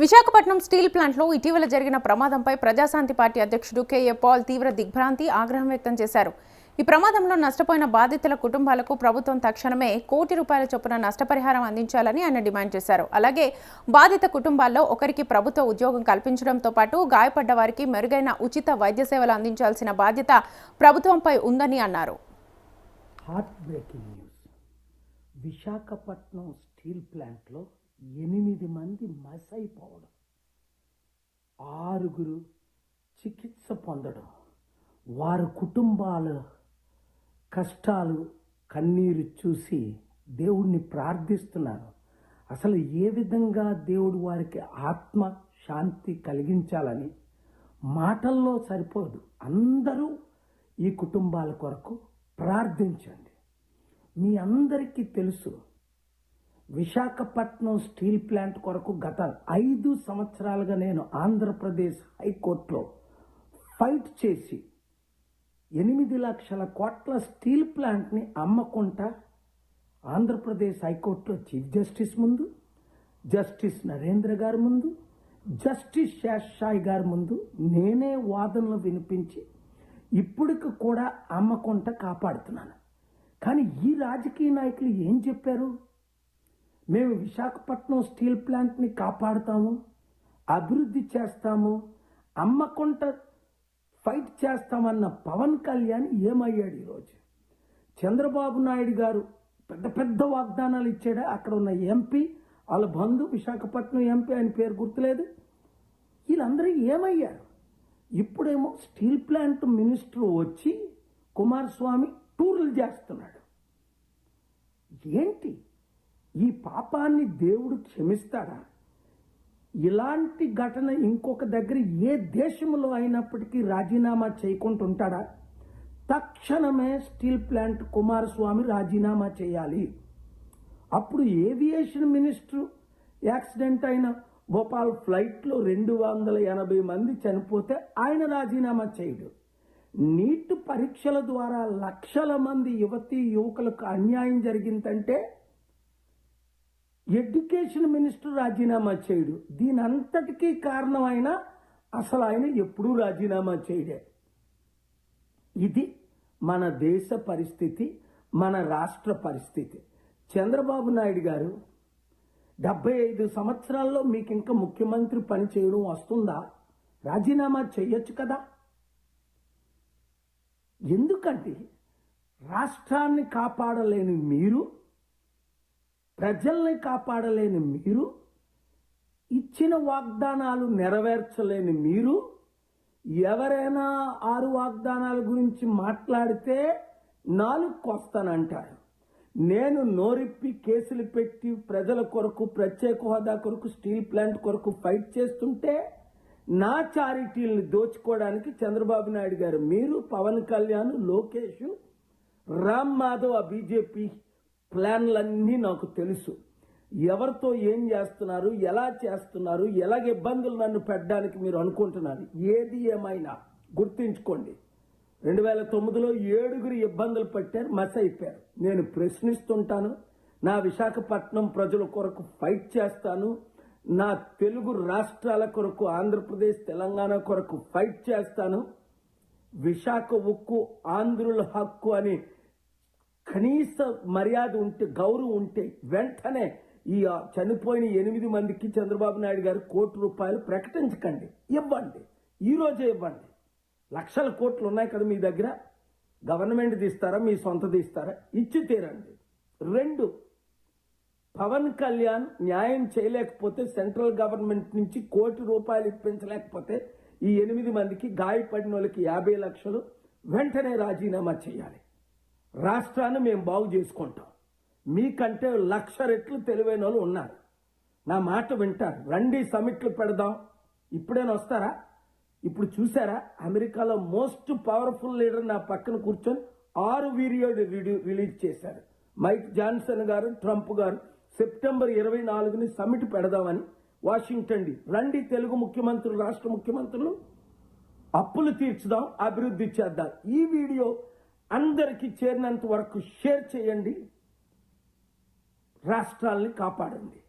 Visakhapatnam steel ప్లాంట్లో ఇటీవల జరిగిన ప్రమాదంపై ప్రజాశాంతి పార్టీ అధ్యక్షుడు కేఏ పాల్ తీవ్ర దిగ్భ్రాంతి, ఆగ్రహం వ్యక్తం చేశారు. ఈ ప్రమాదంలో నష్టపోయిన బాధితుల కుటుంబాలకు ప్రభుత్వం తక్షణమే ₹1 కోటి చొప్పున నష్టపరిహారం అందించాలని ఆయన డిమాండ్ చేశారు. అలాగే బాధిత కుటుంబాల్లో ఒకరికి ప్రభుత్వ ఉద్యోగం కల్పించడంతో పాటు గాయపడ్డ వారికి మెరుగైన ఉచిత వైద్య సేవలు అందించాల్సిన బాధ్యత ప్రభుత్వంపై ఉందని అన్నారు. విశాఖపట్నం స్టీల్ ప్లాంట్లో 8 మంది మసైపోవడం, 6 చికిత్స పొందడం, వారి కుటుంబాల కష్టాలు కన్నీరు చూసి దేవుణ్ణి ప్రార్థిస్తున్నాను. అసలు ఏ విధంగా దేవుడు వారికి ఆత్మ శాంతి కలిగించాలని మాటల్లో సరిపోదు. అందరూ ఈ కుటుంబాల కొరకు ప్రార్థించండి. మీ అందరికీ తెలుసు, విశాఖపట్నం స్టీల్ ప్లాంట్ కొరకు గత 5 సంవత్సరాలుగా నేను ఆంధ్రప్రదేశ్ హైకోర్టులో ఫైట్ చేసి 8 లక్షల కోట్ల స్టీల్ ప్లాంట్ని అమ్మకుండా ఆంధ్రప్రదేశ్ హైకోర్టులో చీఫ్ జస్టిస్ ముందు, జస్టిస్ నరేంద్ర గారి ముందు, జస్టిస్ శేషాయి గారి ముందు నేనే వాదనలు వినిపించి ఇప్పటికి కూడా అమ్మకుండా కాపాడుతున్నాను. కానీ ఈ రాజకీయ నాయకులు ఏం చెప్పారు? మేము విశాఖపట్నం స్టీల్ ప్లాంట్ని కాపాడుతాము, అభివృద్ధి చేస్తాము, అమ్మకుండా ఫైట్ చేస్తామన్న పవన్ కళ్యాణ్ ఏమయ్యాడు? ఈరోజు చంద్రబాబు నాయుడు గారు పెద్ద పెద్ద వాగ్దానాలు ఇచ్చాడా? అక్కడ ఉన్న ఎంపీ, వాళ్ళ బంధు విశాఖపట్నం ఎంపీ, ఆయన పేరు గుర్తులేదు, వీళ్ళందరూ ఏమయ్యారు? ఇప్పుడేమో స్టీల్ ప్లాంట్ మినిస్టర్ వచ్చి కుమారస్వామి టూర్లు చేస్తున్నాడు. ఏంటి ఈ పాపాన్ని దేవుడు క్షమిస్తాడా? ఇలాంటి ఘటన ఇంకొక దగ్గర ఏ దేశంలో అయినప్పటికీ రాజీనామా చేయకుండా ఉంటాడా? తక్షణమే స్టీల్ ప్లాంట్ కుమారస్వామి రాజీనామా చేయాలి. అప్పుడు ఏవియేషన్ మినిస్టర్ యాక్సిడెంట్ అయిన భోపాల్ ఫ్లైట్లో 280 మంది చనిపోతే ఆయన రాజీనామా చేయడు. నీట్ పరీక్షల ద్వారా లక్షల మంది యువతీ యువకులకు అన్యాయం జరిగిందంటే ఎడ్యుకేషన్ మినిస్టర్ రాజీనామా చేయడు. దీని అంతటికీ కారణమైన అసలు ఆయన ఎప్పుడూ రాజీనామా చేయడే. ఇది మన దేశ పరిస్థితి, మన రాష్ట్ర పరిస్థితి. చంద్రబాబు నాయుడు గారు 75 సంవత్సరాల్లో మీకు ఇంకా ముఖ్యమంత్రి పని చేయడం వస్తుందా? రాజీనామా చేయొచ్చు కదా. ఎందుకంటే రాష్ట్రాన్ని కాపాడలేని మీరు, ప్రజల్ని కాపాడలేని మీరు, ఇచ్చిన వాగ్దానాలు నెరవేర్చలేని మీరు, ఎవరైనా 6 వాగ్దానాల గురించి మాట్లాడితే నాలుగుకొస్తానంటారు. నేను నోరిప్పి కేసులు పెట్టి ప్రజల కొరకు, ప్రత్యేక హోదా కొరకు, స్టీల్ ప్లాంట్ కొరకు ఫైట్ చేస్తుంటే నా చారిటీలను దోచుకోవడానికి చంద్రబాబు నాయుడు గారు, మీరు, పవన్ కళ్యాణ్, లోకేష్, రామ్ మాధవ్, ఆ బీజేపీ ప్లాన్లన్నీ నాకు తెలుసు. ఎవరితో ఏం చేస్తున్నారు, ఎలా చేస్తున్నారు, ఎలాగ ఇబ్బందులు నన్ను పెట్టడానికి మీరు అనుకుంటున్నారు. ఏది ఏమైనా గుర్తుంచుకోండి, 2009లో 7 ఇబ్బందులు పెట్టారు, మస్ అయిపోయారు. నేను ప్రశ్నిస్తుంటాను. నా విశాఖపట్నం ప్రజల కొరకు ఫైట్ చేస్తాను. నా తెలుగు రాష్ట్రాల కొరకు, ఆంధ్రప్రదేశ్, తెలంగాణ కొరకు ఫైట్ చేస్తాను. విశాఖ ఉక్కు ఆంధ్రుల హక్కు అని కనీస మర్యాద ఉంటే, గౌరవం ఉంటే వెంటనే ఈ చనిపోయిన 8 మందికి చంద్రబాబు నాయుడు గారు ₹1 కోటి ప్రకటించకండి, ఇవ్వండి. ఈరోజే ఇవ్వండి. లక్షల కోట్లు ఉన్నాయి కదా మీ దగ్గర. గవర్నమెంట్ తీస్తారా, మీ సొంత తీస్తారా? ఇచ్చి తీరండి. 2, పవన్ కళ్యాణ్ న్యాయం చేయలేకపోతే, సెంట్రల్ గవర్నమెంట్ నుంచి ₹1 కోటి ఇప్పించలేకపోతే ఈ 8 మందికి, గాయపడిన వాళ్ళకి 50 లక్షలు వెంటనే రాజీనామా చేయాలి. రాష్ట్రాన్ని మేము బాగు చేసుకుంటాం. మీకంటే 1,00,000 రెట్లు తెలివైన వాళ్ళు ఉన్నారు. నా మాట వింటారు. రండి, సమిట్లు పెడదాం. ఇప్పుడైనా వస్తారా? ఇప్పుడు చూసారా, అమెరికాలో మోస్ట్ పవర్ఫుల్ లీడర్ నా పక్కన కూర్చొని 6 వీడియోలు రిలీజ్ చేశారు. మైక్ జాన్సన్ గారు, ట్రంప్ గారు సెప్టెంబర్ 24ని సమిట్ పెడదామని వాషింగ్టన్ రండి. తెలుగు ముఖ్యమంత్రులు, రాష్ట్ర ముఖ్యమంత్రులు, అప్పులు తీర్చుదాం, అభివృద్ధి చేద్దాం. ఈ వీడియో అందరికీ చేరినంత వరకు షేర్ చేయండి. రాష్ట్రాల్ని కాపాడండి.